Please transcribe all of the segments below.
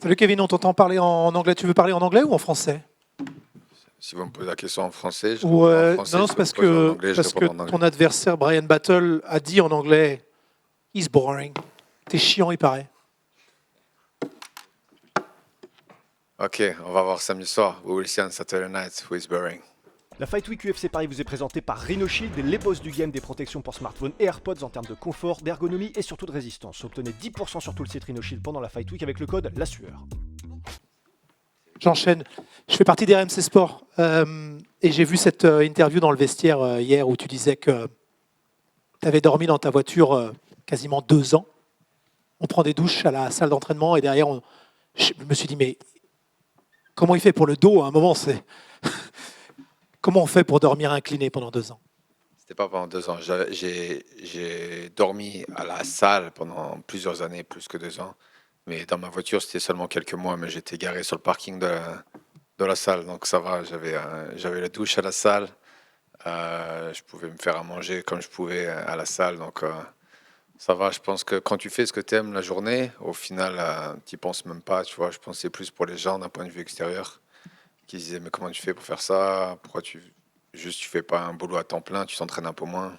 Salut Kevin, on t'entend parler en anglais. Tu veux parler en anglais ou en français? Si vous me posez la question en français, je Ou, réponds en français. non, Si c'est vous me parce posez en que, anglais, je parce que réponds en anglais. ton adversaire Brian Battle a dit en anglais « He's boring ». T'es chiant, il paraît. Ok, on va voir samedi soir. We will see on Saturday night who is boring. La Fight Week UFC Paris vous est présentée par Rhino Shield, les boss du game des protections pour smartphones et AirPods en termes de confort, d'ergonomie et surtout de résistance. Obtenez 10% sur tout le site Rhino Shield pendant la Fight Week avec le code LASUEUR. J'enchaîne. Je fais partie des RMC Sport et j'ai vu cette interview dans le vestiaire hier où tu disais que tu avais dormi dans ta voiture quasiment 2 ans. On prend des douches à la salle d'entraînement et derrière, je me suis dit, mais comment il fait pour le dos à un moment Comment on fait pour dormir incliné pendant 2 ans? C'était pas pendant 2 ans. J'ai dormi à la salle pendant plusieurs années, plus que 2 ans. Mais dans ma voiture, c'était seulement quelques mois. Mais j'étais garé sur le parking de la salle. Donc ça va, j'avais la douche à la salle. Je pouvais me faire à manger comme je pouvais à la salle. Donc ça va, je pense que quand tu fais ce que tu aimes la journée, au final, tu n'y penses même pas. Tu vois, je pense que c'est plus pour les gens d'un point de vue extérieur qui se disaient mais comment tu fais pour faire ça? Pourquoi tu fais pas un boulot à temps plein, tu t'entraînes un peu moins?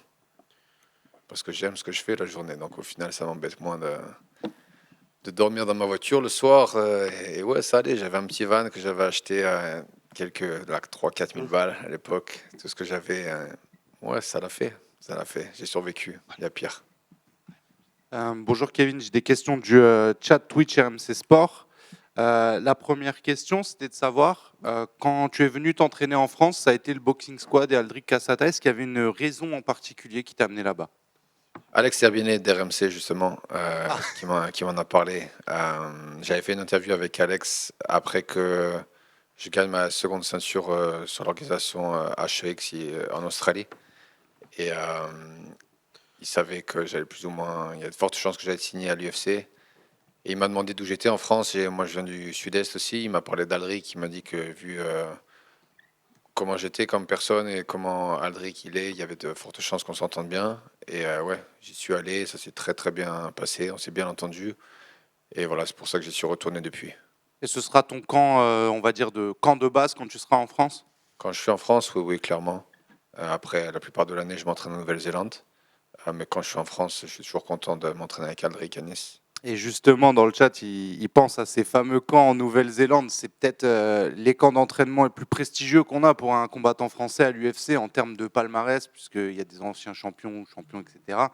Parce que j'aime ce que je fais la journée. Donc au final, ça m'embête moins de dormir dans ma voiture le soir. Et ouais, ça allait. J'avais un petit van que j'avais acheté à 3-4 000 balles à l'époque. Tout ce que j'avais. Ouais, ça l'a fait. Ça l'a fait. J'ai survécu. Il y a pire. Bonjour Kevin, j'ai des questions du chat Twitch RMC Sport. La première question, c'était de savoir, quand tu es venu t'entraîner en France, ça a été le Boxing Squad et Aldric Cassata. Est-ce qu'il y avait une raison en particulier qui t'a amené là-bas? Alex Herbinet d'RMC, justement, qui m'en a parlé. J'avais fait une interview avec Alex après que je gagne ma seconde ceinture sur l'organisation HEX en Australie. Et il savait que j'allais plus ou moins. Il y a de fortes chances que j'allais signer à l'UFC. Et il m'a demandé d'où j'étais en France. Et moi, je viens du sud-est aussi. Il m'a parlé d'Aldric. Il m'a dit que, vu comment j'étais comme personne et comment Aldric il est, il y avait de fortes chances qu'on s'entende bien. Et ouais, j'y suis allé. Ça s'est très, très bien passé. On s'est bien entendu. Et voilà, c'est pour ça que j'y suis retourné depuis. Et ce sera ton camp, on va dire, de camp de base quand tu seras en France? Quand je suis en France, oui, oui, clairement. Après, la plupart de l'année, je m'entraîne en Nouvelle-Zélande. Mais quand je suis en France, je suis toujours content de m'entraîner avec Aldric à Nice. Et justement, dans le chat, il pense à ces fameux camps en Nouvelle-Zélande. C'est peut-être les camps d'entraînement les plus prestigieux qu'on a pour un combattant français à l'UFC en termes de palmarès, puisqu'il y a des anciens champions, etc.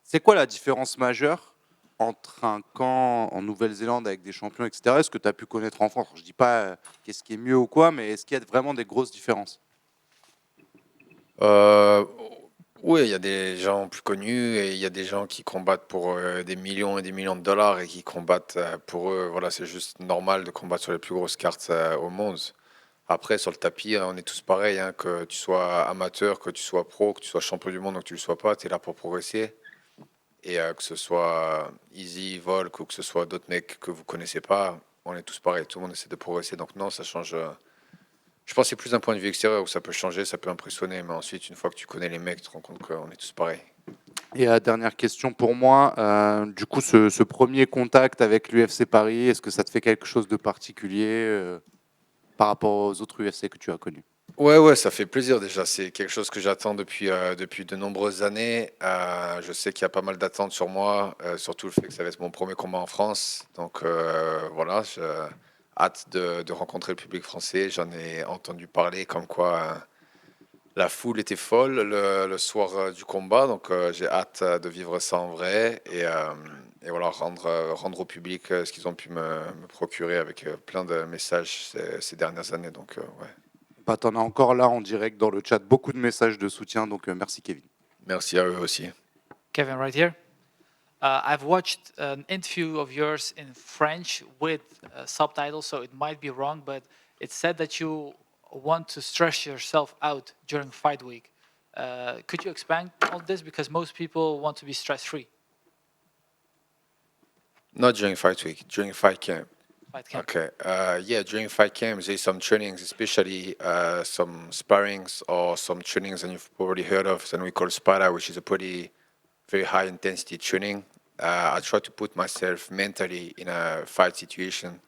C'est quoi la différence majeure entre un camp en Nouvelle-Zélande avec des champions, etc. Est-ce que tu as pu connaître en France? Je ne dis pas qu'est-ce qui est mieux ou quoi, mais est-ce qu'il y a vraiment des grosses différences? Euh, oui, il y a des gens plus connus et il y a des gens qui combattent pour des millions et des millions de dollars et qui combattent pour eux. Voilà, c'est juste normal de combattre sur les plus grosses cartes au monde. Après, sur le tapis, on est tous pareils, hein, que tu sois amateur, que tu sois pro, que tu sois champion du monde ou que tu ne le sois pas, tu es là pour progresser. Et que ce soit Easy, Volk ou que ce soit d'autres mecs que vous connaissez pas, on est tous pareils. Tout le monde essaie de progresser. Donc non, ça change. Je pense que c'est plus d'un point de vue extérieur où ça peut changer, ça peut impressionner. Mais ensuite, une fois que tu connais les mecs, tu te rends compte qu'on est tous pareils. Et dernière question pour moi, du coup, ce premier contact avec l'UFC Paris, est-ce que ça te fait quelque chose de particulier par rapport aux autres UFC que tu as connus? Ouais, ouais, ça fait plaisir déjà. C'est quelque chose que j'attends depuis de nombreuses années. Je sais qu'il y a pas mal d'attentes sur moi, surtout le fait que ça va être mon premier combat en France. Donc voilà, j'ai hâte de rencontrer le public français. J'en ai entendu parler comme quoi la foule était folle le soir du combat. Donc j'ai hâte de vivre ça en vrai et voilà, rendre au public ce qu'ils ont pu me procurer avec plein de messages ces dernières années. Donc ouais. Bah, tu en as encore là en direct dans le chat beaucoup de messages de soutien, donc merci Kevin. Merci à eux aussi. Kevin, right here. I've watched an interview of yours in French with subtitles, so it might be wrong, but it said that you want to stress yourself out during fight week. Could you expand on this? Because most people want to be stress-free. Not during fight week, during fight camp. Fight camp. Okay. Yeah, during fight camps, there's some trainings, especially some sparrings or some trainings that you've already heard of, and we call Sparta, which is a pretty very high intensity training. I try to put myself mentally in a fight situation.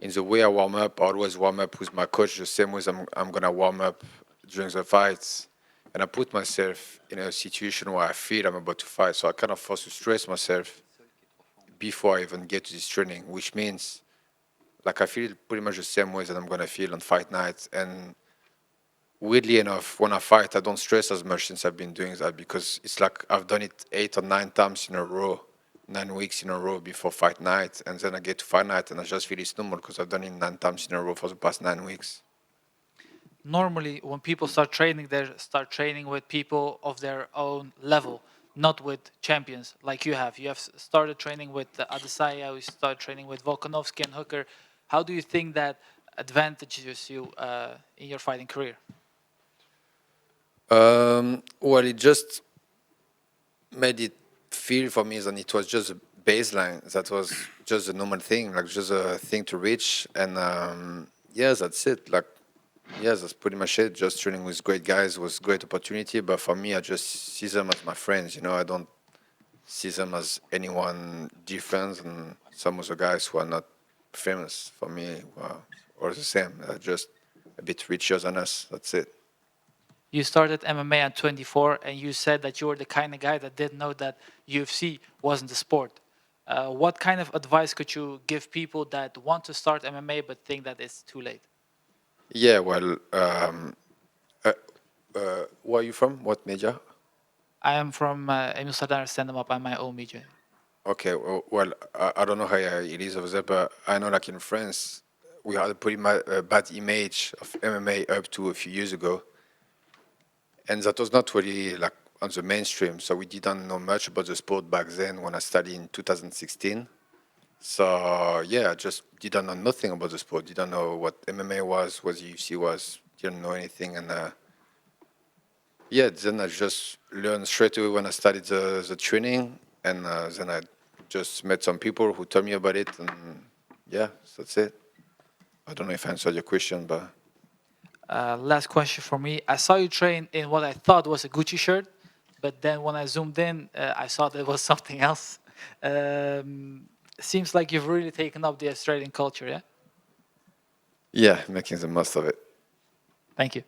In the way I warm up, I always warm up with my coach the same way I'm gonna warm up during the fights. And I put myself in a situation where I feel I'm about to fight. So I kind of force to stress myself before I even get to this training, which means like I feel pretty much the same way that I'm gonna feel on fight night. And weirdly enough, when I fight, I don't stress as much since I've been doing that because it's like I've done it 8 or 9 times in a row, 9 weeks in a row before fight night, and then I get to fight night and I just feel it's normal because I've done it 9 times in a row for the past 9 weeks. Normally, when people start training, they start training with people of their own level, not with champions like you have. You have started training with Adesanya, you started training with Volkanovski and Hooker. How do you think that advantages you in your fighting career? Well, it just made it feel for me that it was just a baseline. That was just a normal thing, like just a thing to reach. And yeah, that's it. Like, yeah, that's pretty much it. Just training with great guys was a great opportunity. But for me, I just see them as my friends. You know, I don't see them as anyone different. And some of the guys who are not famous for me are the same. They're just a bit richer than us. That's it. You started MMA at 24, and you said that you were the kind of guy that didn't know that UFC wasn't a sport. What kind of advice could you give people that want to start MMA but think that it's too late? Yeah, well, where are you from? What major? I am from Emil Sardar Stand 'Em Up. I'm my own media. Okay, well, I don't know how it is over there, but I know like in France, we had a pretty bad image of MMA up to a few years ago. And that was not really like on the mainstream. So we didn't know much about the sport back then when I studied in 2016. So yeah, I just didn't know nothing about the sport. Didn't know what MMA was, what the UFC was. Didn't know anything. And yeah, then I just learned straight away when I started the training. And then I just met some people who told me about it. And yeah, that's it. I don't know if I answered your question, but... Last question for me. I saw you train in what I thought was a Gucci shirt, but then when I zoomed in, I saw that it was something else. Seems like you've really taken up the Australian culture, yeah? Yeah, making the most of it. Thank you.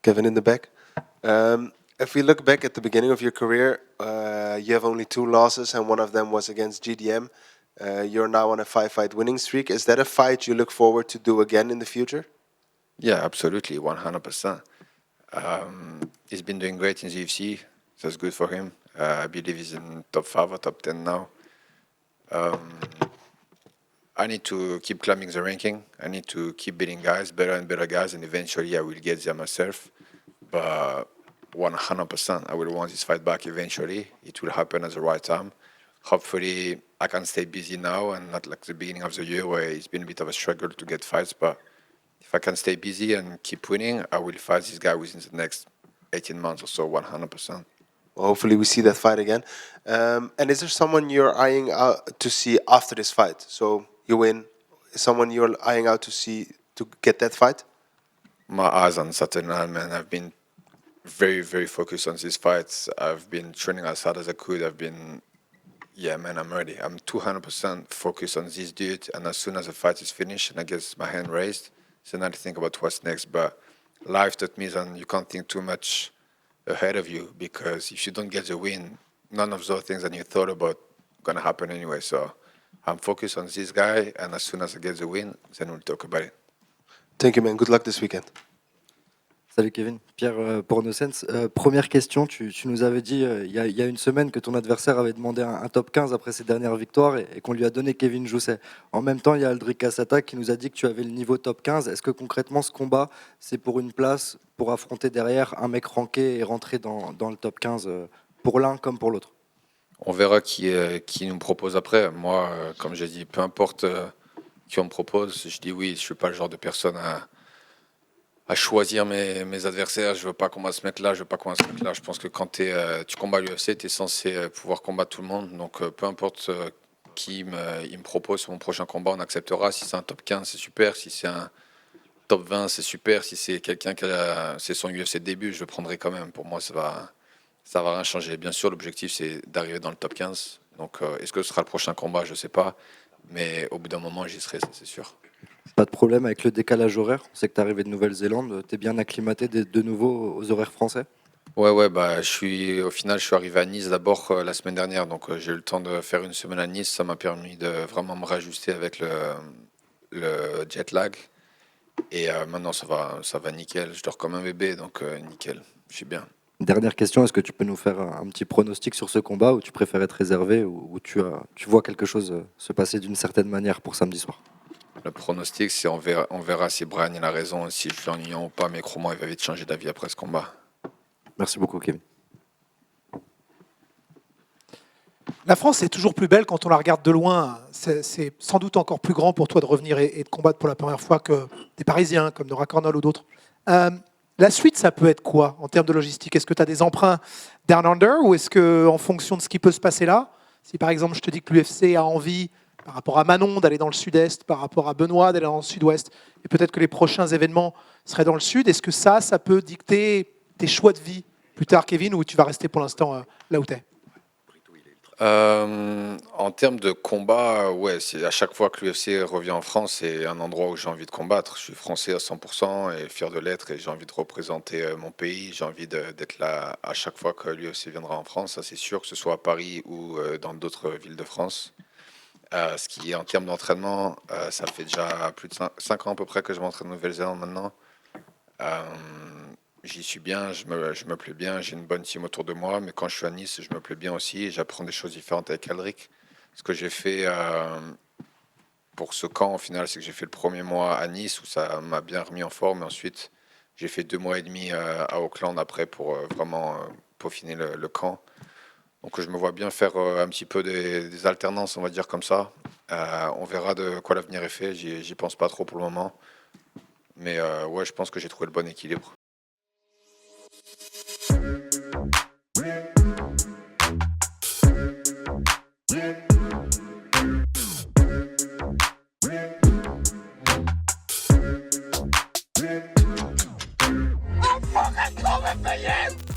Kevin in the back. If we look back at the beginning of your career, you have only 2 losses, and one of them was against GDM. You're now on a 5-fight winning streak. Is that a fight you look forward to do again in the future? Yeah, absolutely, 100%. He's been doing great in the UFC. That's good for him. I believe he's in top 5 or top 10 now. I need to keep climbing the ranking. I need to keep beating guys, better and better guys, and eventually I will get there myself. But 100%, I will want this fight back eventually. It will happen at the right time. Hopefully, I can stay busy now and not like the beginning of the year where it's been a bit of a struggle to get fights. But if I can stay busy and keep winning, I will fight this guy within the next 18 months or so, 100%. Well, hopefully we see that fight again. And is there someone you're eyeing out to see after this fight? So you win. Is someone you're eyeing out to see to get that fight? My eyes on Saturday night, man. I've been very, very focused on these fights. I've been training as hard as I could. Yeah, man, I'm ready. I'm 200% focused on this dude. And as soon as the fight is finished and I get my hand raised, then I think about what's next. But life taught me that you can't think too much ahead of you, because if you don't get the win, none of those things that you thought about going to happen anyway. So I'm focused on this guy, and as soon as I get the win, then we'll talk about it. Thank you, man. Good luck this weekend. Salut Kevin, Pierre pour NoSense. Première question, tu nous avais dit il y a une semaine que ton adversaire avait demandé un top 15 après ses dernières victoires et qu'on lui a donné Kevin Jousset. En même temps, il y a Aldric Cassata qui nous a dit que tu avais le niveau top 15. Est-ce que concrètement ce combat, c'est pour une place, pour affronter derrière un mec ranké et rentrer dans le top 15 pour l'un comme pour l'autre? On verra qui nous propose après. Moi, comme j'ai dit, peu importe qui on me propose, je dis oui. Je ne suis pas le genre de personne à choisir mes adversaires. Je veux pas combattre ce mec-là, je veux pas combattre ce mec-là. Je pense que quand tu combats à l'UFC, tu es censé pouvoir combattre tout le monde. Donc peu importe qui il me propose sur mon prochain combat, on acceptera. Si c'est un top 15, c'est super. Si c'est un top 20, c'est super. Si c'est quelqu'un c'est son UFC de début, je le prendrai quand même. Pour moi, ça va ça va rien changer. Bien sûr, l'objectif, c'est d'arriver dans le top 15. Donc, est-ce que ce sera le prochain combat? Je ne sais pas. Mais au bout d'un moment, j'y serai, ça, c'est sûr. Pas de problème avec le décalage horaire. On sait que tu es arrivé de Nouvelle-Zélande. Tu es bien acclimaté de nouveau aux horaires français? Ouais, bah, au final, je suis arrivé à Nice d'abord la semaine dernière. Donc, j'ai eu le temps de faire une semaine à Nice. Ça m'a permis de vraiment me réajuster avec le jet lag. Et maintenant, ça va nickel. Je dors comme un bébé, donc nickel. Je suis bien. Dernière question, est-ce que tu peux nous faire un petit pronostic sur ce combat, ou tu préfères être réservé, ou tu vois quelque chose se passer d'une certaine manière pour samedi soir? Le pronostic, c'est on verra si Brian il a raison, si je suis ennuyant ou pas. Mais crois-moi, il va vite changer d'avis après ce combat. Merci beaucoup, Kevin. La France est toujours plus belle quand on la regarde de loin. C'est sans doute encore plus grand pour toi de revenir et de combattre pour la première fois que des Parisiens, comme Nora Cornell ou d'autres. La suite, ça peut être quoi en termes de logistique? Est-ce que tu as des emprunts down under, ou est-ce qu'en fonction de ce qui peut se passer là, si par exemple je te dis que l'UFC a envie, par rapport à Manon, d'aller dans le sud-est, par rapport à Benoît, d'aller dans le sud-ouest, et peut-être que les prochains événements seraient dans le sud, est-ce que ça peut dicter tes choix de vie plus tard, Kevin, ou tu vas rester pour l'instant là où tu es? En termes de combat, ouais, c'est à chaque fois que l'UFC revient en France, c'est un endroit où j'ai envie de combattre. Je suis français à 100% et fier de l'être, et j'ai envie de représenter mon pays. J'ai envie d'être là à chaque fois que l'UFC viendra en France, ça c'est sûr, que ce soit à Paris ou dans d'autres villes de France. Ce qui est en termes d'entraînement, ça fait déjà plus de 5 ans à peu près que je m'entraîne en Nouvelle-Zélande maintenant. Euh, J'y suis bien, je me plais bien, j'ai une bonne team autour de moi, mais quand je suis à Nice, je me plais bien aussi et j'apprends des choses différentes avec Aldric. Ce que j'ai fait pour ce camp, au final, c'est que j'ai fait le premier mois à Nice où ça m'a bien remis en forme, et ensuite j'ai fait 2 mois et demi à Auckland après pour vraiment peaufiner le camp. Donc je me vois bien faire un petit peu des alternances, on va dire comme ça. On verra de quoi l'avenir est fait, j'y pense pas trop pour le moment. Mais ouais, je pense que j'ai trouvé le bon équilibre. I'm fucking coming for you!